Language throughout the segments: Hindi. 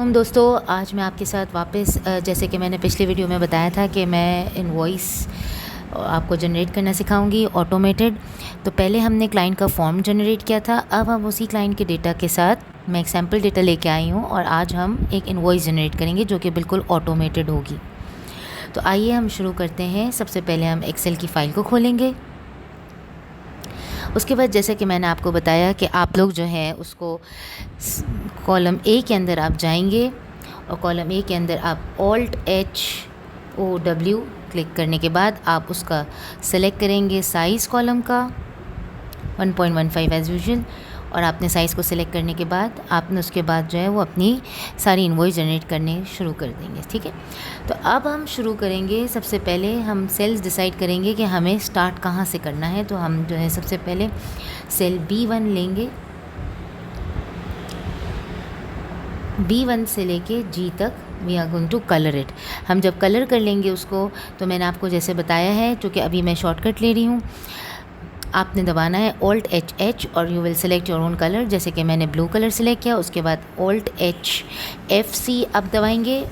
दोस्तों, आज मैं आपके साथ वापस जैसे कि मैंने पिछले वीडियो में बताया था कि मैं इनवॉइस आपको जनरेट करना सिखाऊंगी ऑटोमेटेड। तो पहले हमने क्लाइंट का फॉर्म जनरेट किया था, अब हम उसी क्लाइंट के डेटा के साथ मैं एक सैम्पल डेटा लेके आई हूँ और आज हम एक इनवॉइस जनरेट करेंगे जो कि बिल्कुल ऑटोमेटेड होगी। तो आइए हम शुरू करते हैं। सबसे पहले हम एक्सेल की फ़ाइल को खोलेंगे। उसके बाद जैसे कि मैंने आपको बताया कि आप लोग जो है उसको कॉलम ए के अंदर आप जाएंगे और कॉलम ए के अंदर आप Alt+H+O+W क्लिक करने के बाद आप उसका सेलेक्ट करेंगे साइज़ कॉलम का 1.15 एज़ यूजुअल। और आपने साइज़ को सिलेक्ट करने के बाद आपने उसके बाद जो है वो अपनी सारी इनवॉइस जनरेट करने शुरू कर देंगे। ठीक है, तो अब हम शुरू करेंगे। सबसे पहले हम सेल्स डिसाइड करेंगे कि हमें स्टार्ट कहाँ से करना है। तो हम जो है सबसे पहले सेल B1 लेंगे, B1 से लेके G तक we are going to colour it. हम जब कलर कर लेंगे उसको, तो मैंने आपको जैसे बताया है, चूँकि अभी मैं शॉर्टकट ले रही हूँ, आपने दबाना है Alt+H और you will select your own colour. जैसे कि मैंने ब्लू कलर सेलेक्ट किया, उसके बाद Alt+F+C अब दबाएंगे,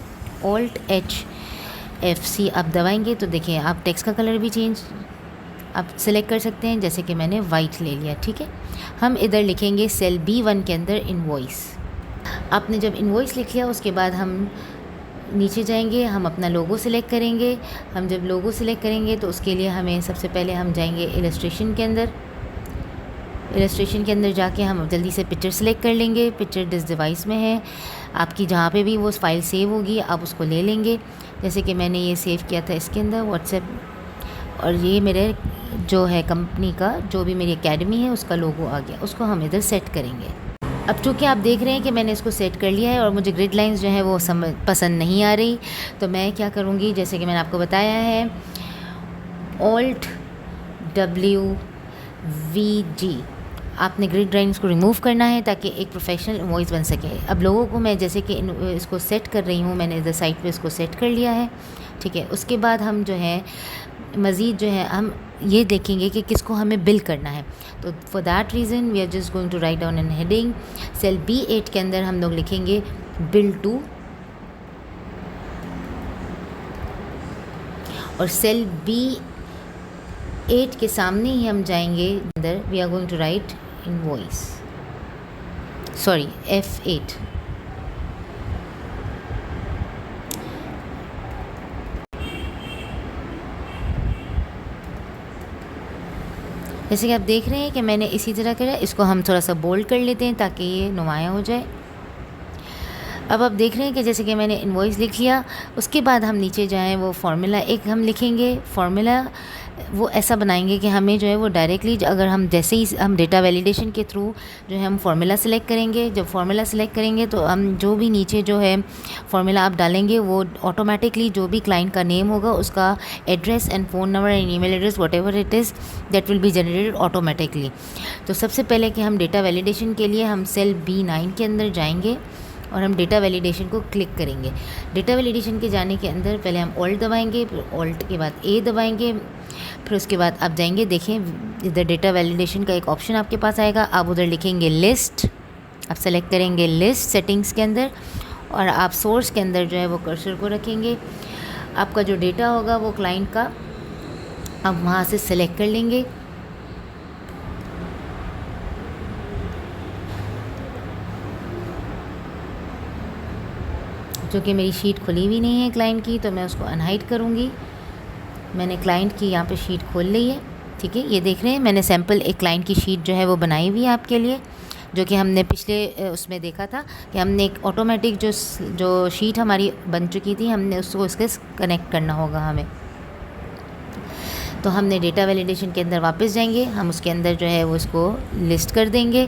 Alt+H+F+C अब दबाएंगे तो देखिए आप टेक्स्ट का कलर भी चेंज आप सेलेक्ट कर सकते हैं। जैसे कि मैंने वाइट ले लिया। ठीक है, हम इधर लिखेंगे सेल B1 के अंदर इनवॉइस। आपने जब इनवॉइस लिख लिया उसके बाद हम नीचे जाएंगे, हम अपना लोगो सिलेक्ट करेंगे। हम जब लोगो सिलेक्ट करेंगे तो उसके लिए हमें सबसे पहले हम जाएंगे इलस्ट्रेशन के अंदर। इलस्ट्रेशन के अंदर जाके हम जल्दी से पिक्चर सेलेक्ट कर लेंगे। पिक्चर जिस डिवाइस में है आपकी, जहाँ पे भी वो फाइल सेव होगी आप उसको ले लेंगे। जैसे कि मैंने ये सेव किया था इसके अंदर व्हाट्सएप, और ये मेरे जो है कंपनी का जो भी मेरी एकेडमी है उसका लोगो आ गया, उसको हम इधर सेट करेंगे। अब चूँकि आप देख रहे हैं कि मैंने इसको सेट कर लिया है और मुझे ग्रिड लाइंस जो है वो पसंद नहीं आ रही, तो मैं क्या करूँगी, जैसे कि मैंने आपको बताया है Alt+W+V+G आपने ग्रिड लाइंस को रिमूव करना है ताकि एक प्रोफेशनल वॉइस बन सके। अब लोगों को मैं जैसे कि इसको सेट कर रही हूँ, मैंने इधर साइड पे इसको सेट कर लिया है। ठीक है, उसके बाद हम जो है मज़ीद जो है हम ये देखेंगे कि किसको हमें बिल करना है। तो for that reason we are just going to write down an heading. Cell B8 के अंदर हम लोग लिखेंगे बिल टू, और सेल B8 के सामने ही हम जाएंगे अंदर we are going to write invoice, sorry F8। जैसे कि आप देख रहे हैं कि मैंने इसी तरह करा। इसको हम थोड़ा सा बोल्ड कर लेते हैं ताकि ये नुमायाँ हो जाए। अब आप देख रहे हैं कि जैसे कि मैंने इनवॉइस लिख लिया, उसके बाद हम नीचे जाएं वो फार्मूला एक हम लिखेंगे। फार्मूला वो ऐसा बनाएंगे कि हमें जो है वो डायरेक्टली, अगर हम जैसे ही हम डेटा वैलिडेशन के थ्रू जो है हम फार्मूला सेलेक्ट करेंगे, जब फार्मूला सेलेक्ट करेंगे तो हम जो भी नीचे जो है फार्मूला आप डालेंगे वो ऑटोमेटिकली जो भी क्लाइंट का नेम होगा उसका address and phone number and email address whatever it is that will be generated automatically. तो सबसे पहले कि हम डेटा वैलिडेशन के लिए हम सेल B9 के अंदर जाएंगे और हम डेटा वैलिडेशन को क्लिक करेंगे। डेटा वैलिडेशन के जाने के अंदर पहले हम Alt दबाएंगे, फिर Alt के बाद A दबाएंगे, फिर उसके बाद आप जाएंगे, देखें इधर डेटा वैलिडेशन का एक ऑप्शन आपके पास आएगा। आप उधर लिखेंगे लिस्ट, आप सेलेक्ट करेंगे लिस्ट सेटिंग्स के अंदर, और आप सोर्स के अंदर जो है वो कर्सर को रखेंगे। आपका जो डेटा होगा वो क्लाइंट का आप वहाँ से सेलेक्ट कर लेंगे। जो कि मेरी शीट खुली हुई नहीं है क्लाइंट की, तो मैं उसको अनहाइड करूँगी। मैंने क्लाइंट की यहाँ पे शीट खोल ली है। ठीक है, ये देख रहे हैं मैंने सैम्पल एक क्लाइंट की शीट जो है वो बनाई हुई है आपके लिए, जो कि हमने पिछले उसमें देखा था कि हमने एक ऑटोमेटिक जो शीट हमारी बन चुकी थी, हमने उसको इसके कनेक्ट करना होगा हमें। तो हमने डेटा वैलिडेशन के अंदर वापस जाएंगे, हम उसके अंदर जो है वो इसको लिस्ट कर देंगे।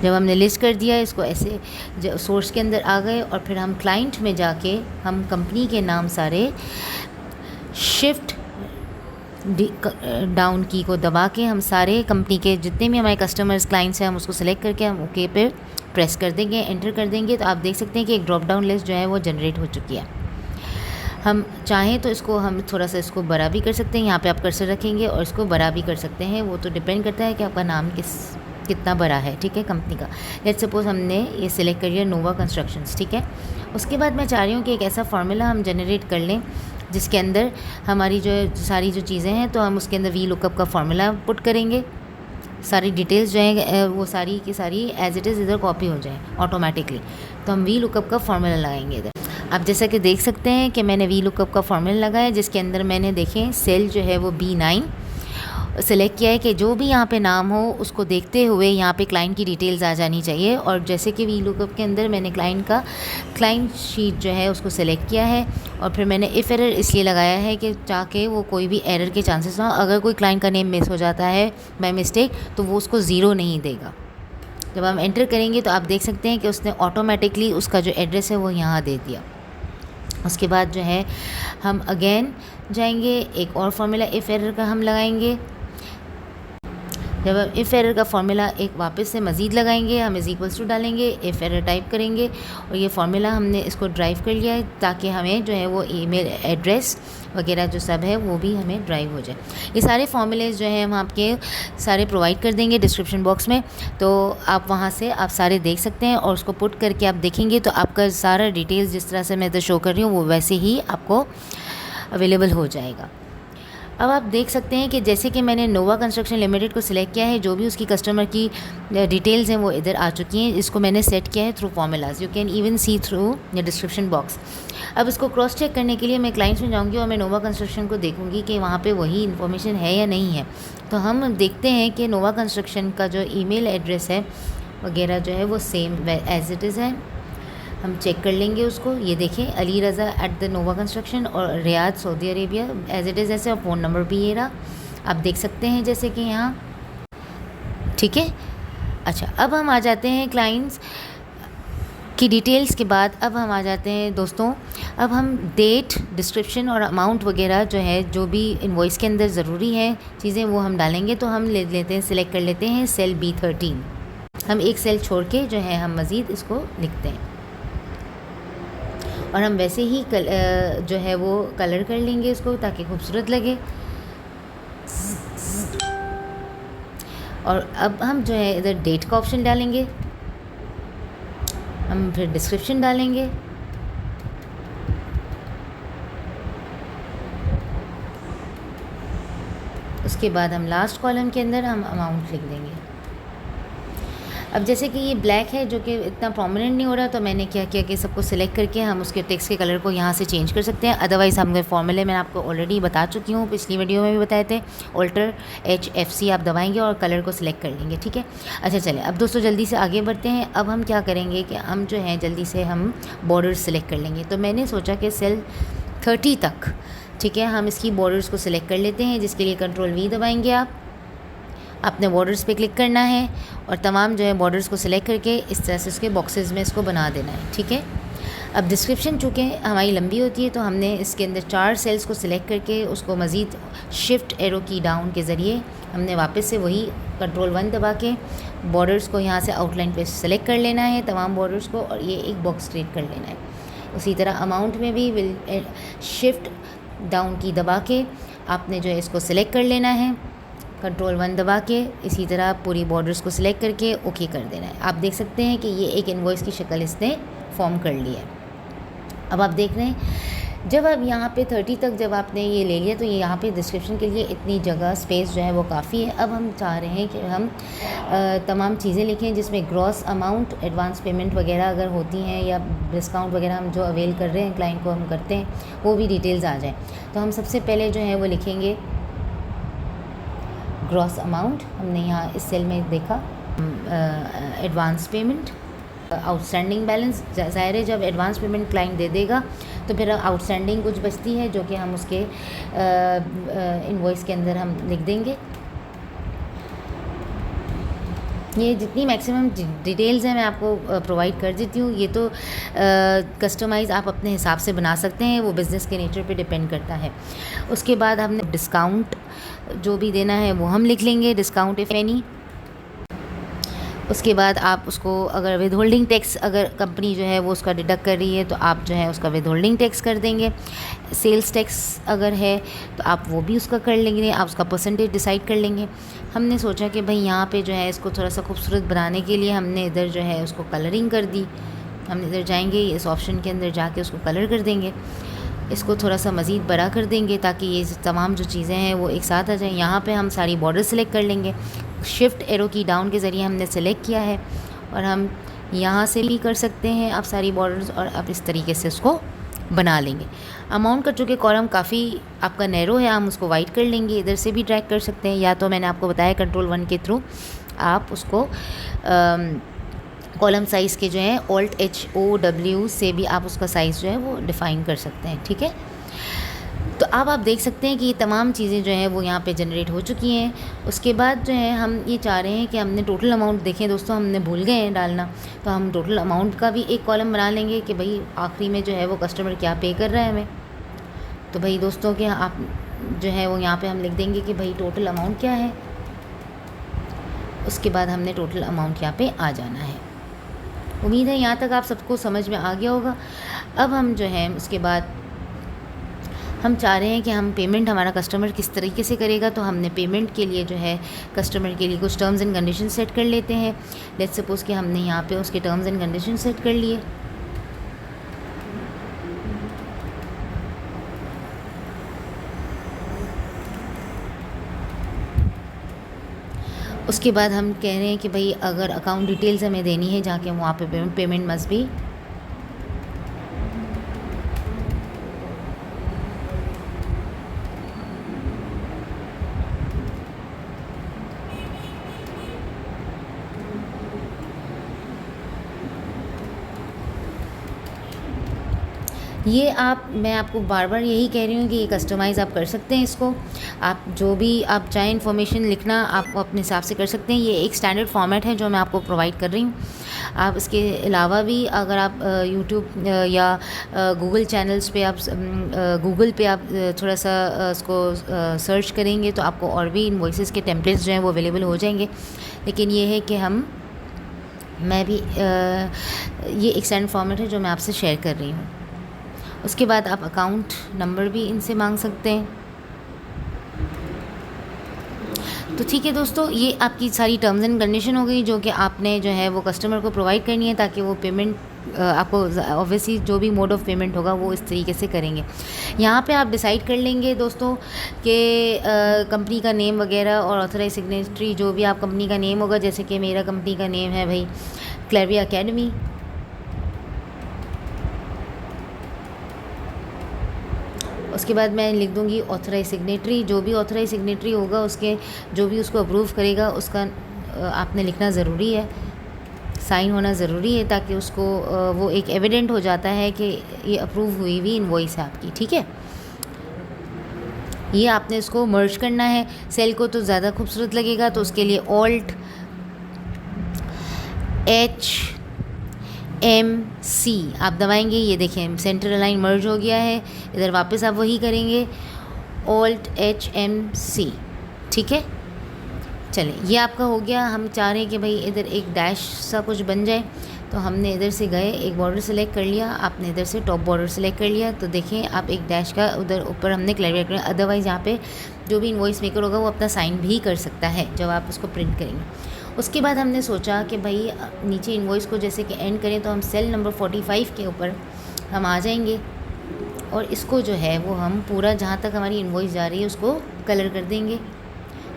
जब हमने लिस्ट कर दिया इसको ऐसे सोर्स के अंदर आ गए, और फिर हम क्लाइंट में जाके हम कंपनी के नाम सारे शिफ्ट डाउन की को दबा के हम सारे कंपनी के जितने भी हमारे कस्टमर्स क्लाइंट्स हैं हम उसको सेलेक्ट करके हम ओके पे प्रेस कर देंगे, एंटर कर देंगे। तो आप देख सकते हैं कि एक ड्रॉप डाउन लिस्ट जो है वो जनरेट हो चुकी है। हम चाहें तो इसको हम थोड़ा सा इसको बड़ा भी कर सकते हैं, यहाँ पे आप कर्सर रखेंगे और इसको बड़ा भी कर सकते हैं, वो तो डिपेंड करता है कि आपका नाम कितना बड़ा है, ठीक है, कंपनी का। लेट्स सपोज़ हमने ये सिलेक्ट कर लिया नोवा कंस्ट्रक्शंस, ठीक है। उसके बाद मैं चाह रही हूँ कि एक ऐसा फार्मूला हम जनरेट कर लें जिसके अंदर हमारी जो सारी जो चीज़ें हैं, तो हम उसके अंदर वी लुकअप का फार्मूला पुट करेंगे, सारी डिटेल्स जो हैं वो सारी की सारी एज इट इज़ इधर कॉपी हो जाए ऑटोमेटिकली। तो हम वी लुकअप का फार्मूला लगाएंगे इधर। आप जैसा कि देख सकते हैं कि मैंने वी लुकअप का फार्मूला लगाया, जिसके अंदर मैंने देखें सेल जो है वो B9 सेलेक्ट किया है कि जो भी यहाँ पे नाम हो उसको देखते हुए यहाँ पे क्लाइंट की डिटेल्स आ जानी चाहिए। और जैसे कि वी लुकअप के अंदर मैंने क्लाइंट शीट जो है उसको सेलेक्ट किया है, और फिर मैंने इफ़ एरर इसलिए लगाया है कि ताकि वो कोई भी एरर के चांसेस ना, अगर कोई क्लाइंट का नेम मिस हो जाता है बाय मिस्टेक तो वो उसको ज़ीरो नहीं देगा। जब हम एंटर करेंगे तो आप देख सकते हैं कि उसने ऑटोमेटिकली उसका जो एड्रेस है वो यहाँ दे दिया। उसके बाद जो है हम अगेन जाएंगे, एक और फार्मूला इफ़ एरर का हम लगाएंगे। जब हम इफ़ एरर का फार्मूला एक वापस से मज़ीद लगाएंगे, हम इज़ इक्वल्स टू डालेंगे, इफ़ एरर टाइप करेंगे, और ये फार्मूला हमने इसको ड्राइव कर लिया है ताकि हमें जो है वो ईमेल एड्रेस वगैरह जो सब है वो भी हमें ड्राइव हो जाए। ये सारे फार्मूलेज जो हैं हम आपके सारे प्रोवाइड कर देंगे डिस्क्रिप्शन बॉक्स में, तो आप वहाँ से आप सारे देख सकते हैं, और उसको पुट करके आप देखेंगे तो आपका सारा डिटेल्स जिस तरह से मैं इधर शो कर रही हूँ वो वैसे ही आपको अवेलेबल हो जाएगा। अब आप देख सकते हैं कि जैसे कि मैंने नोवा कंस्ट्रक्शन लिमिटेड को सिलेक्ट किया है, जो भी उसकी कस्टमर की डिटेल्स हैं वो इधर आ चुकी हैं। इसको मैंने सेट किया है through formulas, you can even see through the description box. अब इसको क्रॉस चेक करने के लिए मैं क्लाइंट्स में जाऊंगी और मैं नोवा कंस्ट्रक्शन को देखूंगी कि वहाँ पे वही इन्फॉर्मेशन है या नहीं है। तो हम देखते हैं कि नोवा कंस्ट्रक्शन का जो ईमेल एड्रेस है वगैरह जो है वो सेम एज इट इज़ है। हम चेक कर लेंगे उसको। ये देखें, Ali Raza at the Nova construction और Riyadh Saudi Arabia as it is ऐसे, और फ़ोन नंबर भी ये रहा, आप देख सकते हैं जैसे कि यहाँ, ठीक है। अच्छा, अब हम आ जाते हैं क्लाइंट्स की डिटेल्स के बाद। अब हम आ जाते हैं दोस्तों, अब हम डेट, डिस्क्रिप्शन और अमाउंट वगैरह जो है, जो भी इनवॉइस के अंदर ज़रूरी है चीज़ें वो हम डालेंगे। तो हम ले लेते हैं, सिलेक्ट कर लेते हैं सेल B13। हम एक सेल छोड़ के जो है हम मज़ीद इसको लिखते हैं, और हम वैसे ही जो है वो कलर कर लेंगे इसको ताकि खूबसूरत लगे। और अब हम जो है इधर डेट का ऑप्शन डालेंगे, हम फिर डिस्क्रिप्शन डालेंगे, उसके बाद हम लास्ट कॉलम के अंदर हम अमाउंट लिख देंगे। अब जैसे कि ये ब्लैक है जो कि इतना प्रोमिनेंट नहीं हो रहा, तो मैंने क्या किया कि सबको सिलेक्ट करके हम उसके टेक्स्ट के कलर को यहाँ से चेंज कर सकते हैं। अदरवाइज़ हम फॉर्मूले मैं आपको ऑलरेडी बता चुकी हूँ, पिछली वीडियो में भी बताए थे। ऑल्टर HFC आप दबाएंगे और कलर को सिलेक्ट कर लेंगे, ठीक है। अच्छा चलें, अब दोस्तों जल्दी से आगे बढ़ते हैं। अब हम क्या करेंगे कि हम जो है जल्दी से हम बॉर्डर सिलेक्ट कर लेंगे। तो मैंने सोचा कि सेल 30 तक, ठीक है, हम इसकी बॉर्डर्स को सिलेक्ट कर लेते हैं, जिसके लिए Ctrl V दबाएंगे आप। अपने बॉर्डर्स पे क्लिक करना है और तमाम जो है बॉर्डर्स को सिलेक्ट करके इस तरह से उसके बॉक्सेस में इसको बना देना है, ठीक है। अब डिस्क्रिप्शन चूँकि हमारी लंबी होती है तो हमने इसके अंदर 4 सेल्स को सिलेक्ट करके उसको मज़ीद शिफ्ट एरो की डाउन के ज़रिए हमने वापस से वही Ctrl 1 दबा के बॉर्डर्स को यहाँ से आउटलाइन पे सेलेक्ट कर लेना है, तमाम बॉर्डर्स को, और ये एक बॉक्स क्रिएट कर लेना है। उसी तरह अमाउंट में भी शिफ्ट डाउन की दबा के आपने जो है इसको सिलेक्ट कर लेना है, Ctrl 1 दबा के इसी तरह पूरी बॉर्डर्स को सिलेक्ट करके ओके कर देना है। आप देख सकते हैं कि ये एक इनवॉइस की शक्ल इसने फॉर्म कर ली है। अब आप देख रहे हैं, जब आप यहाँ पे 30 तक जब आपने ये ले लिया तो ये यहाँ पे डिस्क्रिप्शन के लिए इतनी जगह स्पेस जो है वो काफ़ी है। अब हम चाह रहे हैं कि हम तमाम चीज़ें लिखें जिसमें ग्रॉस अमाउंट, एडवांस पेमेंट वगैरह अगर होती हैं या डिस्काउंट वगैरह हम जो अवेल कर रहे हैं क्लाइंट को हम करते हैं, वो भी डिटेल्स आ जाएँ। तो हम सबसे पहले जो है वो लिखेंगे ग्रॉस अमाउंट। हमने यहाँ इस सेल में देखा एडवांस पेमेंट, आउटस्टैंडिंग बैलेंस। ज़ाहिर है जब एडवांस पेमेंट क्लाइंट दे देगा तो फिर आउटस्टैंडिंग कुछ बचती है जो कि हम उसके इनवॉइस के अंदर हम लिख देंगे। ये जितनी मैक्सिमम डिटेल्स हैं मैं आपको प्रोवाइड कर देती हूँ। ये तो कस्टमाइज़ आप अपने हिसाब से बना सकते हैं, वो बिज़नेस के नेचर पे डिपेंड करता है। उसके बाद हमने डिस्काउंट जो भी देना है वो हम लिख लेंगे, डिस्काउंट इफ़ एनी। उसके बाद आप उसको अगर विद होल्डिंग टैक्स अगर कंपनी जो है वो उसका डिडक्ट कर रही है तो आप जो है उसका विद होल्डिंग टैक्स कर देंगे। सेल्स टैक्स अगर है तो आप वो भी उसका कर लेंगे, आप उसका परसेंटेज डिसाइड कर लेंगे। हमने सोचा कि भाई यहाँ पे जो है इसको थोड़ा सा खूबसूरत बनाने के लिए हमने इधर जो है उसको कलरिंग कर दी। हम इधर जाएंगे, इस ऑप्शन के अंदर जाके उसको कलर कर देंगे, इसको थोड़ा सा मज़ीद बड़ा कर देंगे ताकि ये तमाम जो चीज़ें हैं वो एक साथ आ जाएं। यहाँ पे हम सारी बॉर्डर सेलेक्ट कर लेंगे, शिफ्ट एरो की डाउन के ज़रिए हमने सेलेक्ट किया है, और हम यहाँ से भी कर सकते हैं आप सारी बॉर्डर्स, और आप इस तरीके से उसको बना लेंगे। अमाउंट का चूँकि कॉलम काफ़ी आपका नैरो है, हम उसको वाइड कर लेंगे, इधर से भी ड्रैग कर सकते हैं, या तो मैंने आपको बताया कंट्रोल 1 के थ्रू आप उसको कॉलम साइज़ के जो है Alt+HOW से भी आप उसका साइज़ जो है वो डिफ़ाइन कर सकते हैं। ठीक है, तो अब आप देख सकते हैं कि ये तमाम चीज़ें जो हैं वो यहाँ पे जनरेट हो चुकी हैं। उसके बाद जो है हम ये चाह रहे हैं कि हमने टोटल अमाउंट, देखें दोस्तों हमने भूल गए हैं डालना, तो हम टोटल अमाउंट का भी एक कॉलम बना लेंगे कि भाई आखिरी में जो है वो कस्टमर क्या पे कर रहा है हमें। तो भाई दोस्तों के आप जो है वो यहाँ पर हम लिख देंगे कि भाई टोटल अमाउंट क्या है। उसके बाद हमने टोटल अमाउंट यहाँ पर आ जाना है। उम्मीद है यहाँ तक आप सबको समझ में आ गया होगा। अब हम जो है उसके बाद हम चाह रहे हैं कि हम पेमेंट हमारा कस्टमर किस तरीके से करेगा, तो हमने पेमेंट के लिए जो है कस्टमर के लिए कुछ टर्म्स एंड कंडीशन सेट कर लेते हैं। लेट्स सपोज़ कि हमने यहाँ पे उसके टर्म्स एंड कंडीशन सेट कर लिए। उसके बाद हम कह रहे हैं कि भाई अगर अकाउंट डिटेल्स हमें देनी है जाके वहाँ पे पेमेंट मस्ट बी। मैं आपको बार बार यही कह रही हूँ कि ये कस्टमाइज़ आप कर सकते हैं इसको। आप जो भी आप चाहें इन्फॉर्मेशन लिखना आप अपने हिसाब से कर सकते हैं। ये एक स्टैंडर्ड फॉर्मेट है जो मैं आपको प्रोवाइड कर रही हूँ। आप इसके अलावा भी अगर आप यूट्यूब या गूगल चैनल्स पे आप गूगल पे आप थोड़ा सा उसको सर्च करेंगे तो आपको और भी इनवॉइसेस के टेम्पलेट्स जो हैं वो अवेलेबल हो जाएंगे। लेकिन ये है कि मैं भी ये एक स्टैंडर्ड फॉर्मेट है जो मैं आपसे शेयर कर रही हूँ। उसके बाद आप अकाउंट नंबर भी इनसे मांग सकते हैं। तो ठीक है दोस्तों, ये आपकी सारी टर्म्स एंड कंडीशन हो गई जो कि आपने जो है वो कस्टमर को प्रोवाइड करनी है ताकि वो पेमेंट आपको ऑब्वियसली जो भी मोड ऑफ़ पेमेंट होगा वो इस तरीके से करेंगे। यहाँ पे आप डिसाइड कर लेंगे दोस्तों कि कंपनी का नेम वगैरह और ऑथराइज सिग्नेटरी जो भी आप कंपनी का नेम होगा, जैसे कि मेरा कंपनी का नेम है भाई क्लेरिया एकेडमी। उसके बाद मैं लिख दूँगी ऑथराइज सिग्नेटरी। जो भी ऑथराइज सिग्नेटरी होगा उसके जो भी उसको अप्रूव करेगा उसका आपने लिखना ज़रूरी है, साइन होना ज़रूरी है ताकि उसको वो एक एविडेंट हो जाता है कि ये अप्रूव हुई हुई इनवॉइस है आपकी। ठीक है, ये आपने इसको मर्ज करना है। सेल को तो ज़्यादा खूबसूरत लगेगा तो उसके लिए Alt+HMC आप दबाएंगे। ये देखें सेंटर अलाइन मर्ज हो गया है। इधर वापस आप वही करेंगे Alt+HMC। ठीक है, चलें ये आपका हो गया। हम चाह रहे हैं कि भाई इधर एक डैश सा कुछ बन जाए, तो हमने इधर से गए, एक बॉर्डर सेलेक्ट कर लिया, आपने इधर से टॉप बॉर्डर सेलेक्ट कर लिया। तो देखें आप एक डैश का उधर ऊपर हमने क्लियर कर। अदरवाइज़ यहाँ पे जो भी इनवॉइस मेकर होगा वो अपना साइन भी कर सकता है जब आप उसको प्रिंट करेंगे। उसके बाद हमने सोचा कि भाई नीचे इनवॉइस को जैसे कि एंड करें तो हम सेल नंबर 45 के ऊपर हम आ जाएंगे और इसको जो है वो हम पूरा जहाँ तक हमारी इनवॉइस जा रही है उसको कलर कर देंगे।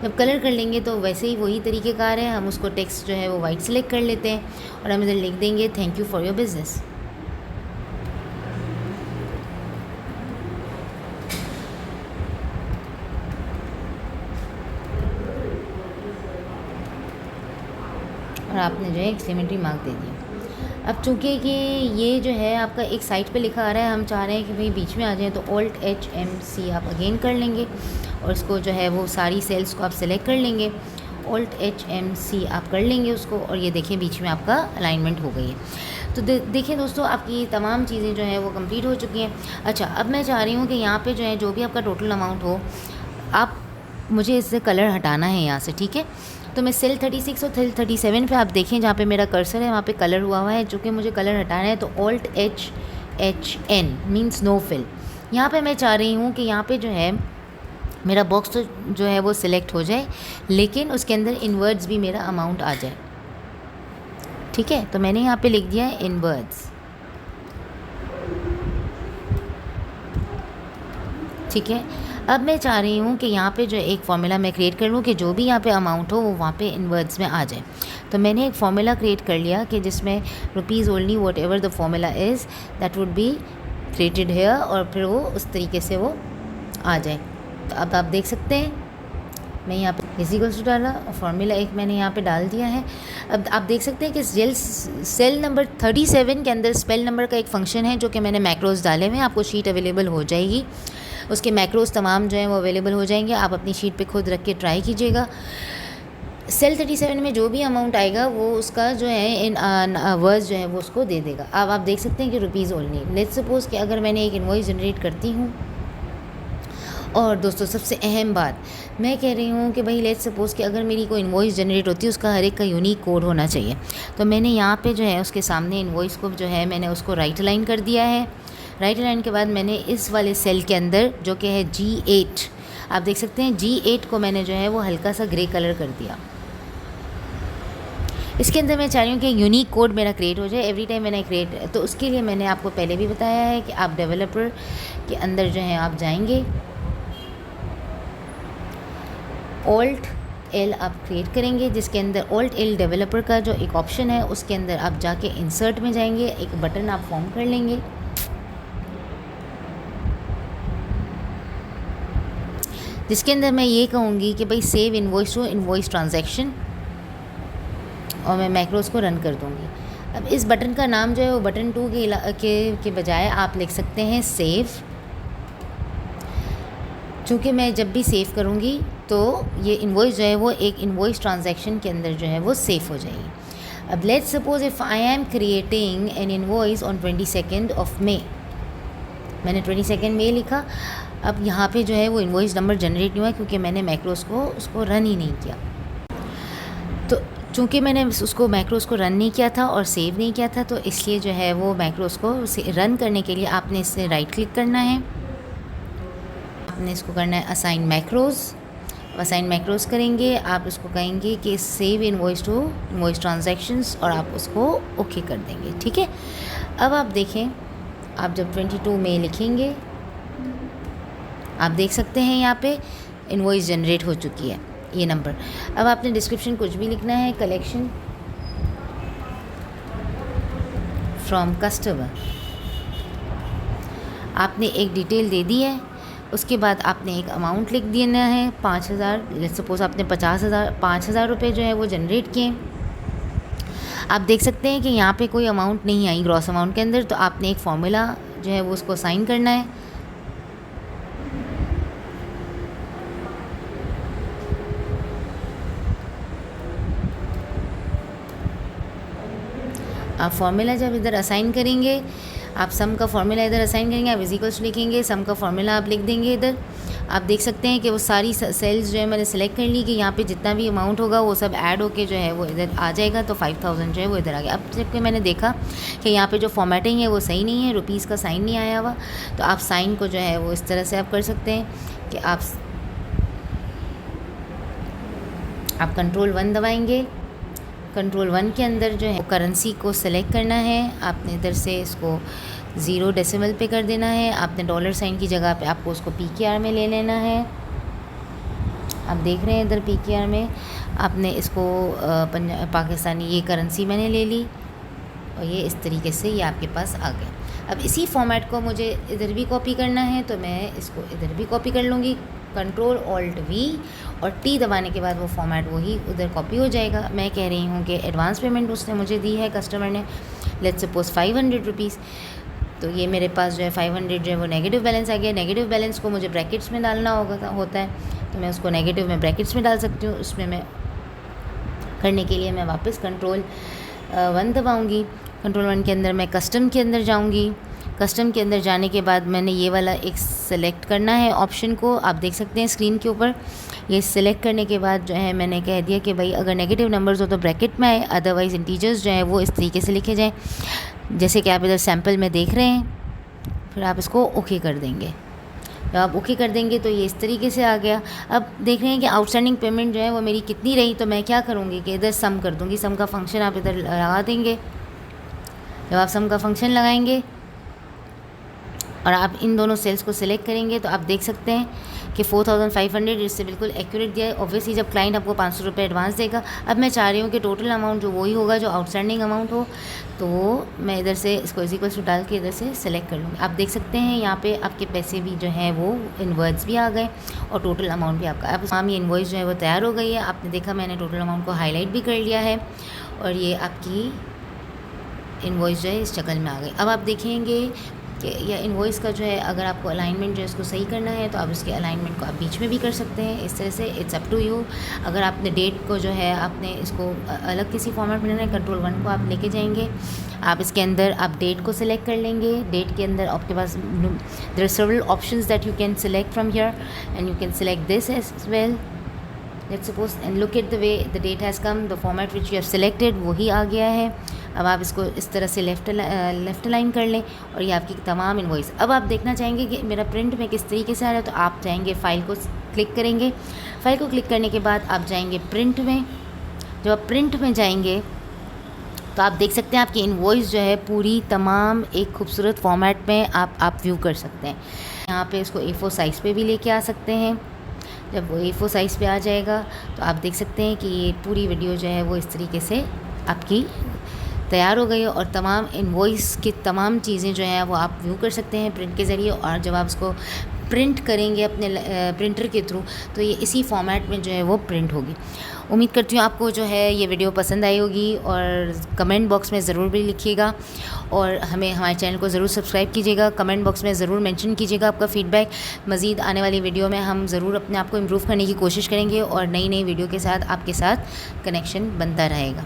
जब कलर कर लेंगे तो वैसे ही वही तरीक़ेकार है, हम उसको टेक्स्ट जो है वो वाइट सेलेक्ट कर लेते हैं और हम इधर लिख देंगे thank you for your business. और आपने जो है एक्सक्लेमेटरी मार्क दे दिया। अब चूँकि कि ये जो है आपका एक साइड पे लिखा आ रहा है, हम चाह रहे हैं कि भाई बीच में आ जाए, तो Alt+HMC आप अगेन कर लेंगे और इसको जो है वो सारी सेल्स को आप सेलेक्ट कर लेंगे। Alt+HMC आप कर लेंगे उसको और ये देखें बीच में आपका अलाइनमेंट हो गई है। तो देखिए दोस्तों आपकी तमाम चीज़ें जो हैं वो कंप्लीट हो चुकी हैं। अच्छा, अब मैं चाह रही हूँ कि यहाँ पे जो है जो भी आपका टोटल अमाउंट हो आप मुझे इससे कलर हटाना है यहाँ से, ठीक है। तो मैं सेल 36 और सेल 37 पे आप देखें जहाँ पे मेरा कर्सर है वहाँ पे कलर हुआ हुआ है, चूँकि मुझे कलर हटाना है तो Alt-H-N मीन्स नो फिल। यहाँ पे मैं चाह रही हूँ कि यहाँ पे जो है मेरा बॉक्स तो जो है वो सिलेक्ट हो जाए, लेकिन उसके अंदर इनवर्ड्स भी मेरा अमाउंट आ जाए, ठीक है। तो मैंने यहाँ पे लिख दिया है इनवर्ड्स, ठीक है। अब मैं चाह रही हूँ कि यहाँ पे जो एक फ़ॉर्मूला मैं क्रिएट कर लूँ कि जो भी यहाँ पे अमाउंट हो वो वहाँ पे इनवर्ड्स में आ जाए। तो मैंने एक फ़ॉर्मूला क्रिएट कर लिया कि जिसमें rupees only whatever the formula is that would be created here, और फिर वो उस तरीके से वो आ जाए। तो अब आप देख सकते हैं मैं यहाँ पे इक्वल्स टू डाला और फार्मूला एक मैंने यहाँ पे डाल दिया है। अब आप देख सकते हैं कि सेल नंबर 37 के अंदर स्पेल नंबर का एक फंक्शन है जो कि मैंने मैक्रोज डाले हुए हैं। आपको शीट अवेलेबल हो जाएगी, उसके मैक्रोज तमाम जो हैं वो अवेलेबल हो जाएंगे। आप अपनी शीट पे खुद रख के ट्राई कीजिएगा। सेल 37 में जो भी अमाउंट आएगा वो उसका जो है इन वर्ड्स जो है वो उसको दे देगा। अब आप देख सकते हैं कि रुपीज़ ओनली। लेट्स सपोज़ कि अगर मैंने एक इनवॉइस जनरेट करती हूँ, और दोस्तों सबसे अहम बात मैं कह रही हूँ कि भाई लेट्स सपोज़ कि अगर मेरी कोई इनवॉइस जनरेट होती है उसका हर एक का यूनिक कोड होना चाहिए। तो मैंने यहाँ पे जो है उसके सामने इनवॉइस को जो है मैंने उसको राइट अलाइन कर दिया है। राइट अलाइन के बाद मैंने इस वाले सेल के अंदर जो कि है G8, आप देख सकते हैं G8 को मैंने जो है वो हल्का सा ग्रे कलर कर दिया। इसके अंदर मैं चाह रही हूँ कि यूनिक कोड मेरा क्रिएट हो जाए एवरी टाइम मैंने क्रिएट। तो उसके लिए मैंने आपको पहले भी बताया है कि आप डेवलपर के अंदर जो है आप जाएंगे, Alt-L आप क्रिएट करेंगे, जिसके अंदर Alt-L डेवलपर का जो एक ऑप्शन है उसके अंदर आप जाके इंसर्ट में जाएंगे, एक बटन आप फॉर्म कर लेंगे। जिसके अंदर मैं ये कहूँगी कि भाई save invoice to invoice transaction, और मैं मैक्रोस को रन कर दूँगी। अब इस बटन का नाम जो है वो बटन 2 के बजाय आप लिख सकते हैं सेव, चूँकि मैं जब भी सेव करूँगी तो ये इनवॉइस जो है वो एक इनवॉइस ट्रांजैक्शन के अंदर जो है वो सेव हो जाएगी। अब let's suppose if I am creating an invoice on 22 of May, मैंने 22 मई लिखा। अब यहाँ पे जो है वो इनवॉइस नंबर जनरेट नहीं हुआ क्योंकि मैंने मैक्रोस को उसको रन ही नहीं किया। तो चूँकि मैंने उसको मैक्रोस को रन नहीं किया था और सेव नहीं किया था, तो इसलिए जो है वो मैक्रोस को रन करने के लिए आपने इससे राइट क्लिक करना है, आपने इसको करना है असाइन मैक्रोज। असाइन मैक्रोज करेंगे, आप उसको कहेंगे कि save invoice to invoice transactions, और आप उसको ओके कर देंगे, ठीक है। अब आप देखें, आप जब 22 में लिखेंगे आप देख सकते हैं यहाँ पे इनवॉइस जनरेट हो चुकी है ये नंबर। अब आपने डिस्क्रिप्शन कुछ भी लिखना है, कलेक्शन फ्रॉम कस्टमर, आपने एक डिटेल दे दी है। उसके बाद आपने एक अमाउंट लिख देना है 5000। लेट्स सपोज आपने 5000 रुपये जो है वो जनरेट किए। आप देख सकते हैं कि यहाँ पे कोई अमाउंट नहीं आई ग्रॉस अमाउंट के अंदर, तो आपने एक फार्मूला जो है वो उसको साइन करना है। आप फार्मूला जब इधर असाइन करेंगे, आप सम का फार्मूला इधर असाइन करेंगे, आप इक्वल्स लिखेंगे, सम का फार्मूला आप लिख देंगे इधर। आप देख सकते हैं कि वो सारी सेल्स जो है मैंने सेलेक्ट कर ली कि यहाँ पे जितना भी अमाउंट होगा वो सब ऐड होके जो है वो इधर आ जाएगा। तो 5000 जो है वो इधर आ गया। अब जबकि मैंने देखा कि यहाँ पे जो फॉर्मेटिंग है वो सही नहीं है, रुपीज़ का साइन नहीं आया हुआ, तो आप साइन को जो है वो इस तरह से आप कर सकते हैं कि आप कंट्रोल 1 दबाएँगे। कंट्रोल 1 के अंदर जो है करेंसी को सिलेक्ट करना है, आपने इधर से इसको 0 डेसिमल पे कर देना है। आपने डॉलर साइन की जगह पे आपको उसको PKR में ले लेना है। आप देख रहे हैं इधर PKR में आपने इसको पाकिस्तानी ये करेंसी मैंने ले ली, और ये इस तरीके से ये आपके पास आ गया। अब इसी फॉर्मेट को मुझे इधर भी कॉपी करना है, तो मैं इसको इधर भी कॉपी कर लूँगी। कंट्रोल Alt V और T दबाने के बाद वो फॉर्मेट वही उधर कॉपी हो जाएगा। मैं कह रही हूँ कि एडवांस पेमेंट उसने मुझे दी है कस्टमर ने, लेट्स सपोज 500 रुपीज़। तो ये मेरे पास जो है 500 जो है वो नेगेटिव बैलेंस आ गया। नेगेटिव बैलेंस को मुझे ब्रैकेट्स में डालना होता है, तो मैं उसको नेगेटिव में ब्रैकेट्स में डाल सकती हूँ। उसमें मैं करने के लिए मैं वापस कंट्रोल 1 दबाऊँगी। कंट्रोल 1 के अंदर मैं कस्टम के अंदर जाऊँगी। कस्टम के अंदर जाने के बाद मैंने ये वाला एक सेलेक्ट करना है ऑप्शन को, आप देख सकते हैं स्क्रीन के ऊपर। ये सिलेक्ट करने के बाद जो है मैंने कह दिया कि भाई अगर नेगेटिव नंबर्स हो तो ब्रैकेट में आए, अदरवाइज़ इंटीजर्स जो है वो इस तरीके से लिखे जाएँ जैसे कि आप इधर सैम्पल में देख रहे हैं। फिर आप इसको ओके कर देंगे। जब आप ओके कर देंगे तो ये इस तरीके से आ गया। अब देख रहे हैं कि आउटस्टैंडिंग पेमेंट जो है वो मेरी कितनी रही, तो मैं क्या करूँगी कि इधर सम कर दूँगी। सम का फंक्शन आप इधर लगा देंगे। जब आप सम का फंक्शन लगाएंगे और आप इन दोनों सेल्स को सिलेक्ट करेंगे तो आप देख सकते हैं कि 4500 इससे बिल्कुल एक्यूरेट दिया है। ऑब्वियसली जब क्लाइंट आपको 500 रुपये एडवांस देगा, अब मैं चाह रही हूँ कि टोटल अमाउंट जो वही होगा जो आउटस्टैंडिंग अमाउंट हो, तो मैं इधर से इसको इक्वल्स टू डाल के इधर से सिलेक्ट कर लूँगी। आप देख सकते हैं यहाँ पे आपके पैसे भी जो हैं वो इनवर्ड्स भी आ गए और टोटल अमाउंट भी आपका। अब तमाम ये इनवॉइस जो है वो तैयार हो गई है। आपने देखा मैंने टोटल अमाउंट को हाईलाइट भी कर लिया है और ये आपकी इनवॉइस जो है इस शक्ल में आ गई। अब आप देखेंगे कि यह इनवॉइस का जो है अगर आपको अलाइनमेंट जो है इसको सही करना है तो आप इसके अलाइनमेंट को आप बीच में भी कर सकते हैं इस तरह से। It's up to you. अगर आपने डेट को जो है आपने इसको अलग किसी फॉर्मेट में लेना है, कंट्रोल 1 को आप लेके जाएंगे। आप इसके अंदर आप डेट को सिलेक्ट कर लेंगे। डेट के अंदर आपके पास there are several options that you can select from here and you can select this as well. Let's suppose and look at the way the date has come, the format which you have selected वही आ गया है। अब आप इसको इस तरह से लेफ़्ट अलाइन कर लें और ये आपकी तमाम इनवॉइस। अब आप देखना चाहेंगे कि मेरा प्रिंट में किस तरीके से आ रहा है, तो आप जाएंगे फ़ाइल को क्लिक करेंगे। फ़ाइल को क्लिक करने के बाद आप जाएंगे प्रिंट में। जब आप प्रिंट में जाएंगे तो आप देख सकते हैं आपकी इनवॉइस जो है पूरी तमाम एक खूबसूरत फॉर्मेट में आप व्यू कर सकते हैं। यहाँ पे इसको A4 साइज़ पे भी लेके आ सकते हैं। जब वो A4 साइज़ पे आ जाएगा तो आप देख सकते हैं कि ये पूरी वीडियो जो है वो इस तरीके से आपकी तैयार हो गई है और तमाम इनवॉइस की तमाम चीज़ें जो हैं वो आप व्यू कर सकते हैं प्रिंट के ज़रिए। और जब आप इसको प्रिंट करेंगे अपने प्रिंटर के थ्रू तो ये इसी फॉर्मेट में जो है वो प्रिंट होगी। उम्मीद करती हूँ आपको जो है ये वीडियो पसंद आई होगी और कमेंट बॉक्स में ज़रूर भी लिखिएगा और हमारे चैनल को ज़रूर सब्सक्राइब कीजिएगा। कमेंट बॉक्स में ज़रूर मेंशन कीजिएगा आपका फ़ीडबैक। मज़ीद आने वाली वीडियो में हम ज़रूर अपने आप को इम्प्रूव करने की कोशिश करेंगे और नई नई वीडियो के साथ आपके साथ कनेक्शन बनता रहेगा।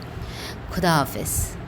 खुदा हाफ़िज़।